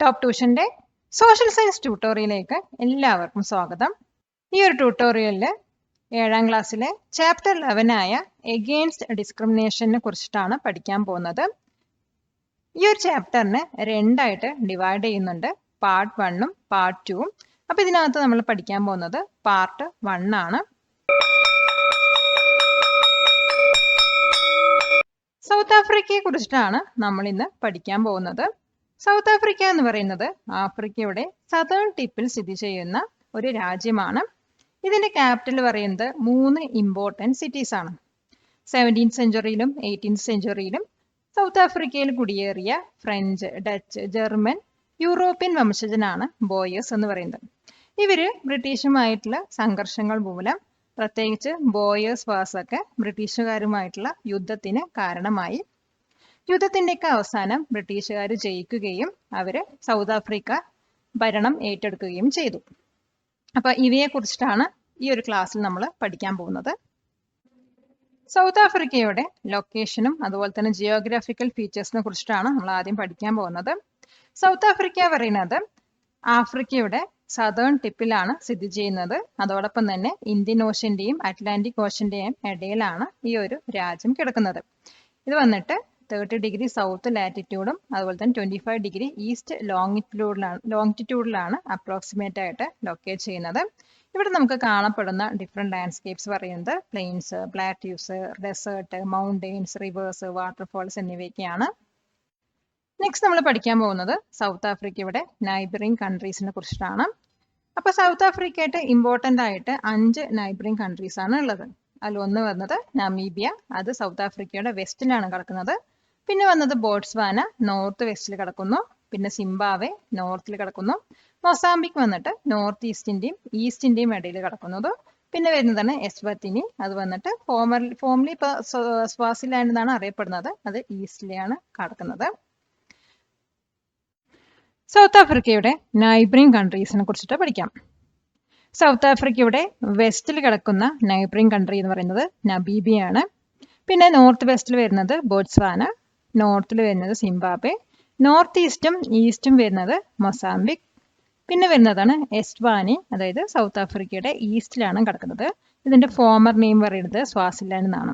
Top ട്യൂഷന്റെ social science ട്യൂട്ടോറിയലിലേക്ക് എല്ലാവർക്കും സ്വാഗതം. ഈ ഒരു ട്യൂട്ടോറിയലിൽ 7ാം ക്ലാസ്സിലെ ചാപ്റ്റർ 11 ആയ എഗെയിൻസ്റ്റ് ഡിസ്ക്രിമിനേഷനെ കുറിച്ചിട്ടാണ് പഠിക്കാൻ പോകുന്നത്. ഈ ഒരു ചാപ്റ്ററിനെ രണ്ടായിട്ട് ഡിവൈഡ് ചെയ്യുന്നുണ്ട്, പാർട്ട് 1ഉം പാർട്ട് 2ഉം. അപ്പോൾ ഇതിനകത്ത് നമ്മൾ പഠിക്കാൻ പോകുന്നത് പാർട്ട് 1 ആണ്. സൗത്ത് ആഫ്രിക്കയെ കുറിച്ചിട്ടാണ് നമ്മൾ ഇന്ന് പഠിക്കാൻ പോകുന്നത്. സൗത്ത് ആഫ്രിക്ക എന്ന് പറയുന്നത് ആഫ്രിക്കയുടെ സതേൺ ടിപ്പിൽ സ്ഥിതി ചെയ്യുന്ന ഒരു രാജ്യമാണ്. ഇതിന്റെ ക്യാപിറ്റൽ പറയുന്നത് 3 ഇമ്പോർട്ടൻറ്റ് സിറ്റീസ് ആണ്. 17th സെഞ്ചുറിയിലും 18th സെഞ്ചുറിയിലും സൗത്ത് ആഫ്രിക്കയിൽ കുടിയേറിയ ഫ്രഞ്ച്, ഡച്ച്, ജർമ്മൻ, യൂറോപ്യൻ വംശജനാണ് ബോയേഴ്സ് എന്ന് പറയുന്നത്. ഇവര് ബ്രിട്ടീഷുമായിട്ടുള്ള സംഘർഷങ്ങൾ മൂലം, പ്രത്യേകിച്ച് ബോയേഴ്സ് വാസൊക്കെ ബ്രിട്ടീഷുകാരുമായിട്ടുള്ള യുദ്ധത്തിന് കാരണമായി. യുദ്ധത്തിൻ്റെയൊക്കെ അവസാനം ബ്രിട്ടീഷുകാർ ജയിക്കുകയും അവര് സൗത്ത് ആഫ്രിക്ക ഭരണം ഏറ്റെടുക്കുകയും ചെയ്തു. അപ്പൊ ഇവയെ കുറിച്ചിട്ടാണ് ഈ ഒരു ക്ലാസ്സിൽ നമ്മൾ പഠിക്കാൻ പോകുന്നത്. സൗത്ത് ആഫ്രിക്കയുടെ ലൊക്കേഷനും അതുപോലെ തന്നെ ജിയോഗ്രാഫിക്കൽ ഫീച്ചേഴ്സിനെ കുറിച്ചിട്ടാണ് നമ്മൾ ആദ്യം പഠിക്കാൻ പോകുന്നത്. സൗത്ത് ആഫ്രിക്ക പറയുന്നത് ആഫ്രിക്കയുടെ സതേൺ ടിപ്പിലാണ് സ്ഥിതി ചെയ്യുന്നത്. അതോടൊപ്പം തന്നെ ഇന്ത്യൻ ഓഷ്യന്റെയും അറ്റ്ലാന്റിക് ഓഷ്യന്റെയും ഇടയിലാണ് ഈ ഒരു രാജ്യം കിടക്കുന്നത്. ഇത് വന്നിട്ട് 30 ഡിഗ്രി സൗത്ത് ലാറ്റിറ്റ്യൂഡും അതുപോലെ തന്നെ 25 ഡിഗ്രി ഈസ്റ്റ് ലോങ്ങിറ്റ്യൂഡിലാണ് അപ്രോക്സിമേറ്റ് ആയിട്ട് ലൊക്കേറ്റ് ചെയ്യുന്നത്. ഇവിടെ നമുക്ക് കാണപ്പെടുന്ന ഡിഫറെന്റ് ലാൻഡ്സ്കേപ്സ് പറയുന്നത് plains, plateaus, desert, mountains, rivers, waterfalls എന്നിവയൊക്കെയാണ്. നെക്സ്റ്റ് നമ്മൾ പഠിക്കാൻ പോകുന്നത് സൗത്ത് ആഫ്രിക്കയുടെ നൈബറിംഗ് കൺട്രീസിനെ കുറിച്ചിട്ടാണ്. അപ്പൊ സൗത്ത് ആഫ്രിക്കയായിട്ട് ഇമ്പോർട്ടൻ്റ് ആയിട്ട് 5 നൈബറിംഗ് കൺട്രീസ് ആണ് ഉള്ളത്. അതിൽ ഒന്ന് വന്നത് നമീബിയ, അത് സൗത്ത് ആഫ്രിക്കയുടെ വെസ്റ്റിലാണ് കിടക്കുന്നത്. പിന്നെ വന്നത് ബോട്സ്വാന, നോർത്ത് വെസ്റ്റിൽ കിടക്കുന്നു. പിന്നെ സിംബാബ്വെ നോർത്തിൽ കിടക്കുന്നു. മൊസാംബിക് വന്നിട്ട് നോർത്ത് ഈസ്റ്റിന്റെയും ഈസ്റ്റിന്റെയും ഇടയിൽ കിടക്കുന്നത്. പിന്നെ വരുന്നതാണ് എസ്വത്തിനി, അത് വന്നിട്ട് ഫോർമലി സ്വാസിലാൻഡ് എന്നാണ് അറിയപ്പെടുന്നത്, അത് ഈസ്റ്റിലെയാണ് കിടക്കുന്നത്. സൗത്ത് ആഫ്രിക്കയുടെ നൈബറിംഗ് കൺട്രീസിനെ കുറിച്ചിട്ട് പഠിക്കാം. സൗത്ത് ആഫ്രിക്കയുടെ വെസ്റ്റിൽ കിടക്കുന്ന നൈബറിംഗ് കൺട്രി എന്ന് പറയുന്നത് നമീബിയാണ്. പിന്നെ നോർത്ത് വെസ്റ്റിൽ വരുന്നത് ബോട്സ്വാന, നോർത്തിൽ വരുന്നത് സിംബാബ്വെ, നോർത്ത് ഈസ്റ്റും വരുന്നത് മൊസാംബിക്. പിന്നെ വരുന്നതാണ് എസ്വാനി, അതായത് സൗത്ത് ആഫ്രിക്കയുടെ ഈസ്റ്റിലാണ് കിടക്കുന്നത്. ഇതിന്റെ ഫോമർ നെയിം പറയുന്നത് സ്വാസിലാൻഡ് എന്നാണ്.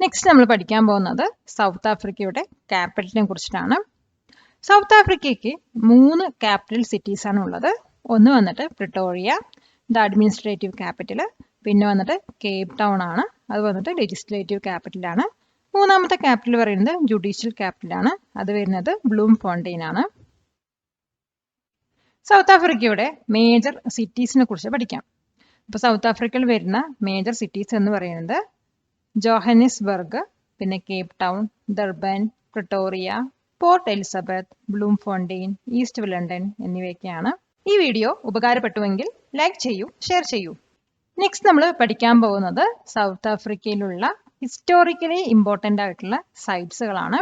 നെക്സ്റ്റ് നമ്മൾ പഠിക്കാൻ പോകുന്നത് സൗത്ത് ആഫ്രിക്കയുടെ ക്യാപിറ്റലിനെ കുറിച്ചിട്ടാണ്. സൗത്ത് ആഫ്രിക്കയ്ക്ക് 3 ക്യാപിറ്റൽ സിറ്റീസ് ആണ് ഉള്ളത്. ഒന്ന് വന്നിട്ട് പ്രിട്ടോറിയ, ദ അഡ്മിനിസ്ട്രേറ്റീവ് ക്യാപിറ്റൽ. പിന്നെ വന്നിട്ട് കേപ്പ് ടൗൺ ആണ്, അത് വന്നിട്ട് ലെജിസ്ലേറ്റീവ് ക്യാപിറ്റൽ ആണ്. മൂന്നാമത്തെ ക്യാപിറ്റൽ പറയുന്നത് ജുഡീഷ്യൽ ക്യാപിറ്റൽ ആണ്, അത് വരുന്നത് ബ്ലൂം ഫോണ്ടെയിൻ ആണ്. സൗത്ത് ആഫ്രിക്കയുടെ മേജർ സിറ്റീസിനെ കുറിച്ച് പഠിക്കാം. ഇപ്പൊ സൗത്ത് ആഫ്രിക്കയിൽ വരുന്ന മേജർ സിറ്റീസ് എന്ന് പറയുന്നത് ജോഹന്നിസ്ബർഗ്, പിന്നെ Cape town, Durban, Pretoria, port Elizabeth, Bloom Fontaine, east London എന്നിവയൊക്കെയാണ്. ഈ വീഡിയോ ഉപകാരപ്പെട്ടുവെങ്കിൽ ലൈക്ക് ചെയ്യൂ, ഷെയർ ചെയ്യൂ. നെക്സ്റ്റ് നമ്മൾ പഠിക്കാൻ പോകുന്നത് സൗത്ത് ആഫ്രിക്കയിലുള്ള ഹിസ്റ്റോറിക്കലി ഇമ്പോർട്ടൻ്റ് ആയിട്ടുള്ള സൈറ്റ്സുകളാണ്.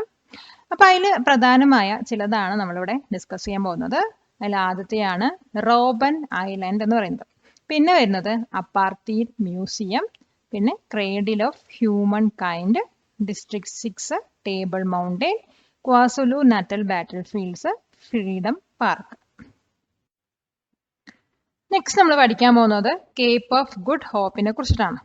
അപ്പൊ അതിൽ പ്രധാനമായ ചിലതാണ് നമ്മളിവിടെ ഡിസ്കസ് ചെയ്യാൻ പോകുന്നത്. അതിൽ ആദ്യത്തെയാണ് റോബൻ ഐലൻഡ് എന്ന് പറയുന്നത്. പിന്നെ വരുന്നത് അപ്പാർത്തീഡ് മ്യൂസിയം, പിന്നെ Cradle of Humankind, district 6 Table Mountain, KwaZulu Natal Battlefields, Freedom Park. Next നമ്മൾ പഠിക്കാൻ പോകുന്നത് കേപ്പ് ഓഫ് ഗുഡ് ഹോപ്പിനെ കുറിച്ചിട്ടാണ്.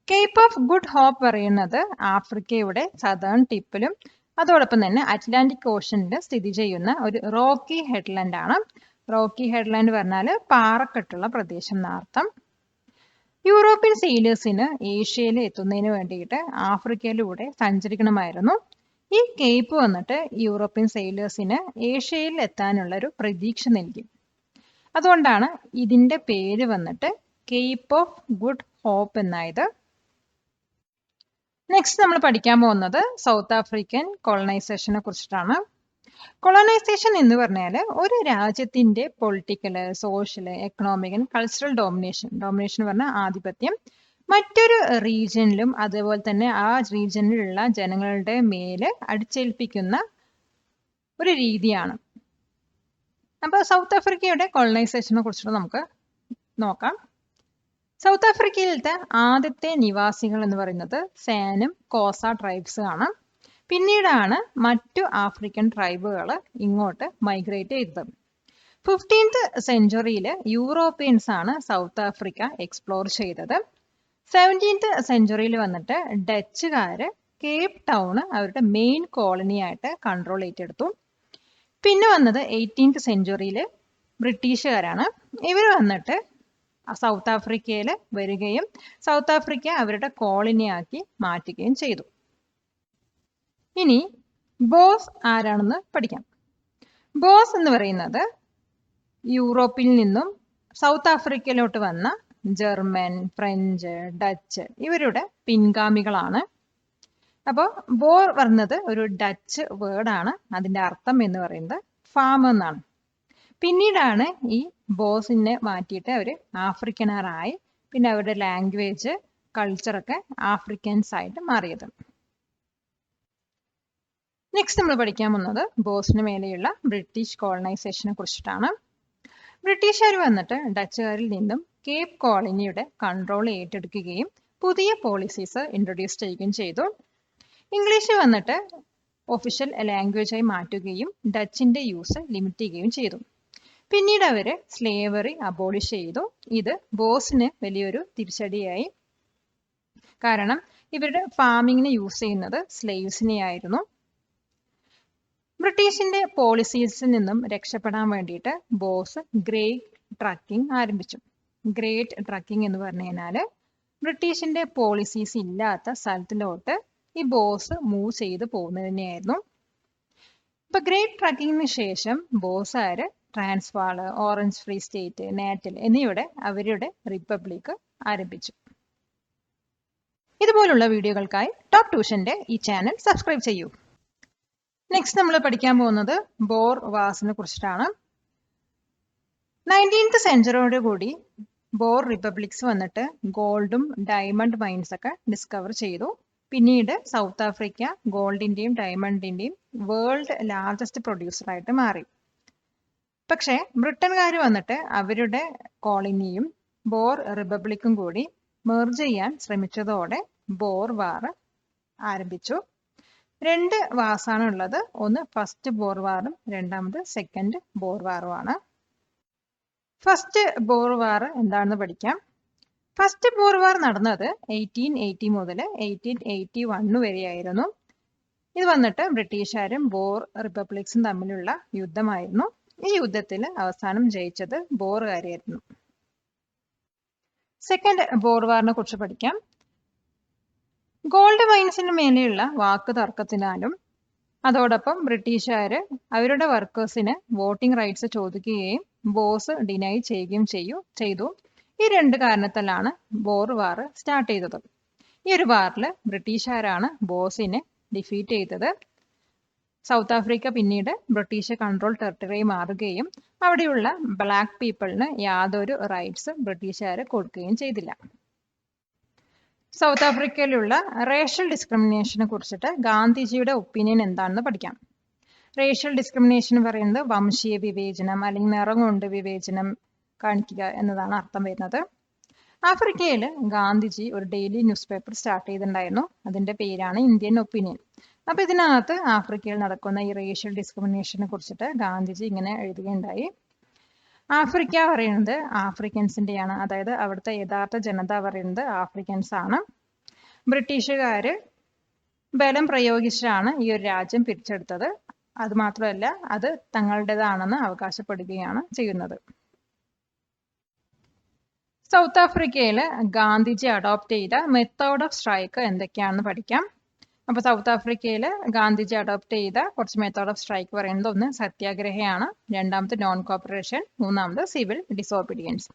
കേപ്പ് ഓഫ് ഗുഡ് ഹോപ്പ് പറയുന്നത് ആഫ്രിക്കയുടെ സതേൺ ടിപ്പിലും അതോടൊപ്പം തന്നെ അറ്റ്ലാന്റിക് ഓഷനിൽ സ്ഥിതി ചെയ്യുന്ന ഒരു റോക്കി ഹെഡ്ലാൻഡ് ആണ്. റോക്കി ഹെഡ്ലാൻഡ് പറഞ്ഞാൽ പാറക്കെട്ടുള്ള പ്രദേശം എന്നർത്ഥം. യൂറോപ്യൻ സെയിലേഴ്സിന് ഏഷ്യയിൽ എത്തുന്നതിന് വേണ്ടിയിട്ട് ആഫ്രിക്കയിലൂടെ സഞ്ചരിക്കണമായിരുന്നു. ഈ കേപ്പ് വന്നിട്ട് യൂറോപ്യൻ സെയിലേഴ്സിന് ഏഷ്യയിൽ എത്താനുള്ള ഒരു പ്രതീക്ഷ നൽകി. അതുകൊണ്ടാണ് ഇതിന്റെ പേര് വന്നിട്ട് കേപ്പ് ഓഫ് ഗുഡ് ഹോപ്പ് എന്നായത്. നെക്സ്റ്റ് നമ്മൾ പഠിക്കാൻ പോകുന്നത് സൗത്ത് ആഫ്രിക്കൻ കൊളനൈസേഷനെ കുറിച്ചിട്ടാണ്. കൊളനൈസേഷൻ എന്ന് പറഞ്ഞാൽ ഒരു രാജ്യത്തിന്റെ political, social, economic and cultural domination പറഞ്ഞാൽ ആധിപത്യം മറ്റൊരു റീജിയനിലും അതുപോലെ തന്നെ ആ റീജിയനിലുള്ള ജനങ്ങളുടെ മേല് അടിച്ചേൽപ്പിക്കുന്ന ഒരു രീതിയാണ്. അപ്പോൾ സൗത്ത് ആഫ്രിക്കയുടെ കൊളനൈസേഷനെ കുറിച്ചിട്ട് നമുക്ക് നോക്കാം. സൗത്ത് ആഫ്രിക്കയിലത്തെ ആദ്യത്തെ നിവാസികൾ എന്ന് പറയുന്നത് സാനും കോസ ട്രൈബ്സ് ആണ്. പിന്നീടാണ് മറ്റു ആഫ്രിക്കൻ ട്രൈബുകൾ ഇങ്ങോട്ട് മൈഗ്രേറ്റ് ചെയ്തത്. 15th സെഞ്ചുറിയിൽ യൂറോപ്യൻസ് ആണ് സൗത്ത് ആഫ്രിക്ക എക്സ്പ്ലോർ ചെയ്തത്. 17th സെഞ്ചുറിയിൽ വന്നിട്ട് ഡച്ചുകാര് കേപ്പ് ടൗൺ അവരുടെ മെയിൻ കോളനി ആയിട്ട് കൺട്രോൾ ഏറ്റെടുത്തു. പിന്നെ വന്നത് 18th സെഞ്ചുറിയിൽ ബ്രിട്ടീഷുകാരാണ്. ഇവർ വന്നിട്ട് സൗത്ത് ആഫ്രിക്കയിൽ വരികയും സൗത്ത് ആഫ്രിക്ക അവരുടെ കോളനിയാക്കി മാറ്റുകയും ചെയ്തു. ഇനി ബോസ് ആരാണെന്ന് പഠിക്കാം. ബോസ് എന്ന് പറയുന്നത് യൂറോപ്പിൽ നിന്നും സൗത്ത് ആഫ്രിക്കയിലോട്ട് വന്ന ജർമ്മൻ, ഫ്രഞ്ച്, ഡച്ച് ഇവരുടെ പിൻഗാമികളാണ്. അപ്പോൾ ബോർ പറഞ്ഞത് ഒരു ഡച്ച് വേർഡാണ്. അതിൻ്റെ അർത്ഥം എന്ന് പറയുന്നത് ഫാം എന്നാണ്. പിന്നീടാണ് ഈ ബോസിനെ മാറ്റിയിട്ട് അവർ ആഫ്രിക്കനറായി. പിന്നെ അവരുടെ ലാംഗ്വേജ്, കൾച്ചറൊക്കെ ആഫ്രിക്കൻസ് ആയിട്ട് മാറിയത്. നെക്സ്റ്റ് നമ്മൾ പഠിക്കാൻ പോകുന്നത് ബോസിന് മേലെയുള്ള ബ്രിട്ടീഷ് കോളനൈസേഷനെ കുറിച്ചിട്ടാണ്. ബ്രിട്ടീഷുകാർ വന്നിട്ട് ഡച്ചുകാരിൽ നിന്നും കേപ്പ് കോളനിയുടെ കൺട്രോൾ ഏറ്റെടുക്കുകയും പുതിയ പോളിസീസ് ഇൻട്രൊഡ്യൂസ് ചെയ്യുകയും ചെയ്തു. ഇംഗ്ലീഷ് വന്നിട്ട് ഒഫീഷ്യൽ ലാംഗ്വേജായി മാറ്റുകയും ഡച്ചിന്റെ യൂസ് ലിമിറ്റ് ചെയ്യുകയും ചെയ്തു. പിന്നീട് അവർ സ്ലേവറി അബോളിഷ് ചെയ്തു. ഇത് ബോസിന് വലിയൊരു തിരിച്ചടിയായി. കാരണം ഇവരുടെ ഫാമിങ്ങിന് യൂസ് ചെയ്യുന്നത് സ്ലേവ്സിനെ ആയിരുന്നു. ബ്രിട്ടീഷിന്റെ പോളിസീസിൽ നിന്നും രക്ഷപ്പെടാൻ വേണ്ടിയിട്ട് ബോസ് ഗ്രേറ്റ് ട്രക്കിംഗ് ആരംഭിച്ചു. ഗ്രേറ്റ് ട്രക്കിംഗ് എന്ന് പറഞ്ഞു കഴിഞ്ഞാൽ ബ്രിട്ടീഷിന്റെ പോളിസീസ് ഇല്ലാത്ത സ്ഥലത്തിലോട്ട് ഈ ബോസ് മൂവ് ചെയ്ത് പോകുന്നതിനെയായിരുന്നു. ഇപ്പൊ ഗ്രേറ്റ് ട്രക്കിങ്ങിന് ശേഷം ബോസാര് ട്രാൻസ്വാള്, ഓറഞ്ച് ഫ്രീ സ്റ്റേറ്റ്, നാറ്റൽ എന്നിവയുടെ അവരുടെ റിപ്പബ്ലിക് ആരംഭിച്ചു. ഇതുപോലുള്ള വീഡിയോകൾക്കായി ടോപ്പ് ട്യൂഷന്റെ ഈ ചാനൽ സബ്സ്ക്രൈബ് ചെയ്യൂ. നെക്സ്റ്റ് നമ്മൾ പഠിക്കാൻ പോകുന്നത് ബോർ വാസിനെ കുറിച്ചിട്ടാണ്. 19th സെഞ്ചുറിയോട് കൂടി ബോർ റിപ്പബ്ലിക്സ് വന്നിട്ട് ഗോൾഡും ഡയമണ്ട് മൈൻസ് ഒക്കെ ഡിസ്കവർ ചെയ്തു. പിന്നീട് സൗത്ത് ആഫ്രിക്ക ഗോൾഡിന്റെയും ഡയമണ്ടിന്റെയും വേൾഡ് ലാർജസ്റ്റ് പ്രൊഡ്യൂസർ ആയിട്ട് മാറി. പക്ഷേ ബ്രിട്ടൻകാർ വന്നിട്ട് അവരുടെ കോളനിയും ബോർ റിപ്പബ്ലിക്കും കൂടി മെർജ് ചെയ്യാൻ ശ്രമിച്ചതോടെ ബോർ വാർ ആരംഭിച്ചു. 2 വാസാണ് ഉള്ളത്. ഒന്ന് ഫസ്റ്റ് ബോർ വാറും രണ്ടാമത് സെക്കൻഡ് ബോർ വാറുമാണ്. ഫസ്റ്റ് ബോർ വാർ എന്താണെന്ന് പഠിക്കാം. ഫസ്റ്റ് ബോർ വാർ നടന്നത് 1880 മുതൽ 1881 വരെയായിരുന്നു. ഇത് വന്നിട്ട് ബ്രിട്ടീഷുകാരും ബോർ റിപ്പബ്ലിക്സും തമ്മിലുള്ള യുദ്ധമായിരുന്നു. ഈ യുദ്ധത്തിൽ അവസാനം ജയിച്ചത് ബോറുകാരായിരുന്നു. സെക്കൻഡ് ബോർ വാറിനെ കുറിച്ച് പഠിക്കാം. ഗോൾഡ് മൈൻസിന് മേലെയുള്ള വാക്ക് തർക്കത്തിനാലും അതോടൊപ്പം ബ്രിട്ടീഷുകാര് അവരുടെ വർക്കേഴ്സിന് വോട്ടിംഗ് റൈറ്റ്സ് ചോദിക്കുകയും ബോസ് ഡിനൈ ചെയ്യുകയും ചെയ്തു. ഈ 2 കാരണത്താലാണ് ബോർ വാർ സ്റ്റാർട്ട് ചെയ്തത്. ഈ ഒരു വാറിൽ ബ്രിട്ടീഷുകാരാണ് ബോസിനെ ഡിഫീറ്റ് ചെയ്തത്. സൗത്ത് ആഫ്രിക്ക പിന്നീട് ബ്രിട്ടീഷ് കൺട്രോൾ ടെറിട്ടറി മാറുകയും അവിടെയുള്ള ബ്ലാക്ക് പീപ്പിളിന് യാതൊരു റൈറ്റ്സ് ബ്രിട്ടീഷുകാർ കൊടുക്കുകയും ചെയ്തില്ല. സൗത്ത് ആഫ്രിക്കയിലുള്ള റേഷ്യൽ ഡിസ്ക്രിമിനേഷനെ കുറിച്ചിട്ട് ഗാന്ധിജിയുടെ ഒപ്പീനിയൻ എന്താണെന്ന് പഠിക്കാം. റേഷ്യൽ ഡിസ്ക്രിമിനേഷൻ പറയുന്നത് വംശീയ വിവേചനം അല്ലെങ്കിൽ നിറം കൊണ്ട് വിവേചനം കാണിക്കുക എന്നതാണ് അർത്ഥം വരുന്നത്. ആഫ്രിക്കയിൽ ഗാന്ധിജി ഒരു ഡെയിലി ന്യൂസ് പേപ്പർ സ്റ്റാർട്ട് ചെയ്തിട്ടുണ്ടായിരുന്നു. അതിന്റെ പേരാണ് ഇന്ത്യൻ ഒപ്പീനിയൻ. അപ്പൊ ഇതിനകത്ത് ആഫ്രിക്കയിൽ നടക്കുന്ന ഈ റേഷ്യൽ ഡിസ്ക്രിമിനേഷനെ കുറിച്ചിട്ട് ഗാന്ധിജി ഇങ്ങനെ എഴുതുകയുണ്ടായി. ആഫ്രിക്ക പറയുന്നത് ആഫ്രിക്കൻസിന്റെയാണ്, അതായത് അവിടുത്തെ യഥാർത്ഥ ജനത പറയുന്നത് ആഫ്രിക്കൻസ് ആണ്. ബ്രിട്ടീഷുകാര് ബലം പ്രയോഗിച്ചാണ് ഈ ഒരു രാജ്യം പിടിച്ചെടുത്തത്. അത് മാത്രമല്ല അത് തങ്ങളുടേതാണെന്ന് അവകാശപ്പെടുകയാണ് ചെയ്യുന്നത്. സൗത്ത് ആഫ്രിക്കയിൽ ഗാന്ധിജി അഡോപ്റ്റ് ചെയ്ത മെത്തേഡ് ഓഫ് സ്ട്രൈക്ക് എന്തൊക്കെയാണെന്ന് പഠിക്കാം. അപ്പൊ സൗത്ത് ആഫ്രിക്കയിൽ ഗാന്ധിജി അഡോപ്റ്റ് ചെയ്ത കുറച്ച് മെത്തേഡ് ഓഫ് സ്ട്രൈക്ക് പറയുന്നത് ഒന്ന് സത്യാഗ്രഹയാണ്, രണ്ടാമത് നോൺ കോപ്പറേഷൻ, മൂന്നാമത് സിവിൽ ഡിസോബീഡിയൻസ്.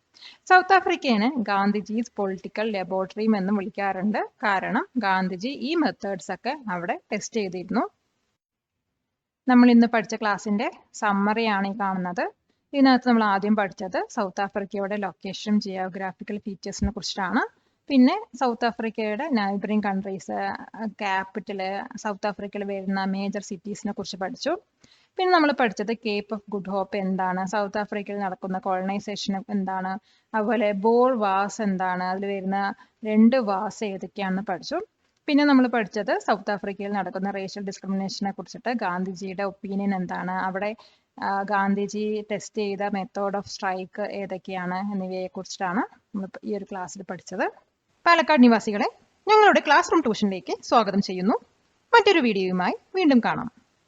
സൗത്ത് ആഫ്രിക്കയെ ഗാന്ധിജീസ് പൊളിറ്റിക്കൽ ലബോറട്ടറി എന്നും വിളിക്കാറുണ്ട്. കാരണം ഗാന്ധിജി ഈ മെത്തേഡ്സ് ഒക്കെ അവിടെ ടെസ്റ്റ് ചെയ്തിരുന്നു. നമ്മൾ ഇന്ന് പഠിച്ച ക്ലാസ്സിന്റെ സമ്മറിയാണ് ഈ കാണുന്നത്. ഇതിനകത്ത് നമ്മൾ ആദ്യം പഠിച്ചത് സൗത്ത് ആഫ്രിക്കയുടെ ലൊക്കേഷനും ജിയോഗ്രാഫിക്കൽ ഫീച്ചേഴ്സിനെ കുറിച്ചിട്ടാണ്. പിന്നെ സൗത്ത് ആഫ്രിക്കയുടെ നൈബറിംഗ് കൺട്രീസ്, ക്യാപിറ്റല്, സൗത്ത് ആഫ്രിക്കയിൽ വരുന്ന മേജർ സിറ്റീസിനെ കുറിച്ച് പഠിച്ചു. പിന്നെ നമ്മൾ പഠിച്ചത് കേപ്പ് ഓഫ് ഗുഡ് ഹോപ്പ് എന്താണ്, സൗത്ത് ആഫ്രിക്കയിൽ നടക്കുന്ന കോളനൈസേഷൻ എന്താണ്, അതുപോലെ ബോർ വാസ് എന്താണ്, അതിൽ വരുന്ന 2 വാസ് ഏതൊക്കെയാണെന്ന് പഠിച്ചു. പിന്നെ നമ്മൾ പഠിച്ചത് സൗത്ത് ആഫ്രിക്കയിൽ നടക്കുന്ന റേഷ്യൽ ഡിസ്ക്രിമിനേഷനെ കുറിച്ചിട്ട് ഗാന്ധിജിയുടെ ഒപ്പീനിയൻ എന്താണ്, അവിടെ ഗാന്ധിജി ടെസ്റ്റ് ചെയ്ത മെത്തേഡ് ഓഫ് സ്ട്രൈക്ക് ഏതൊക്കെയാണ് എന്നിവയെ കുറിച്ചിട്ടാണ് നമ്മൾ ഈ ഒരു ക്ലാസ്സിൽ പഠിച്ചത്. പാലക്കാട് നിവാസികളെ ഞങ്ങളുടെ ക്ലാസ് റൂം ട്യൂഷനിലേക്ക് സ്വാഗതം ചെയ്യുന്നു. മറ്റൊരു വീഡിയോയുമായി വീണ്ടും കാണാം.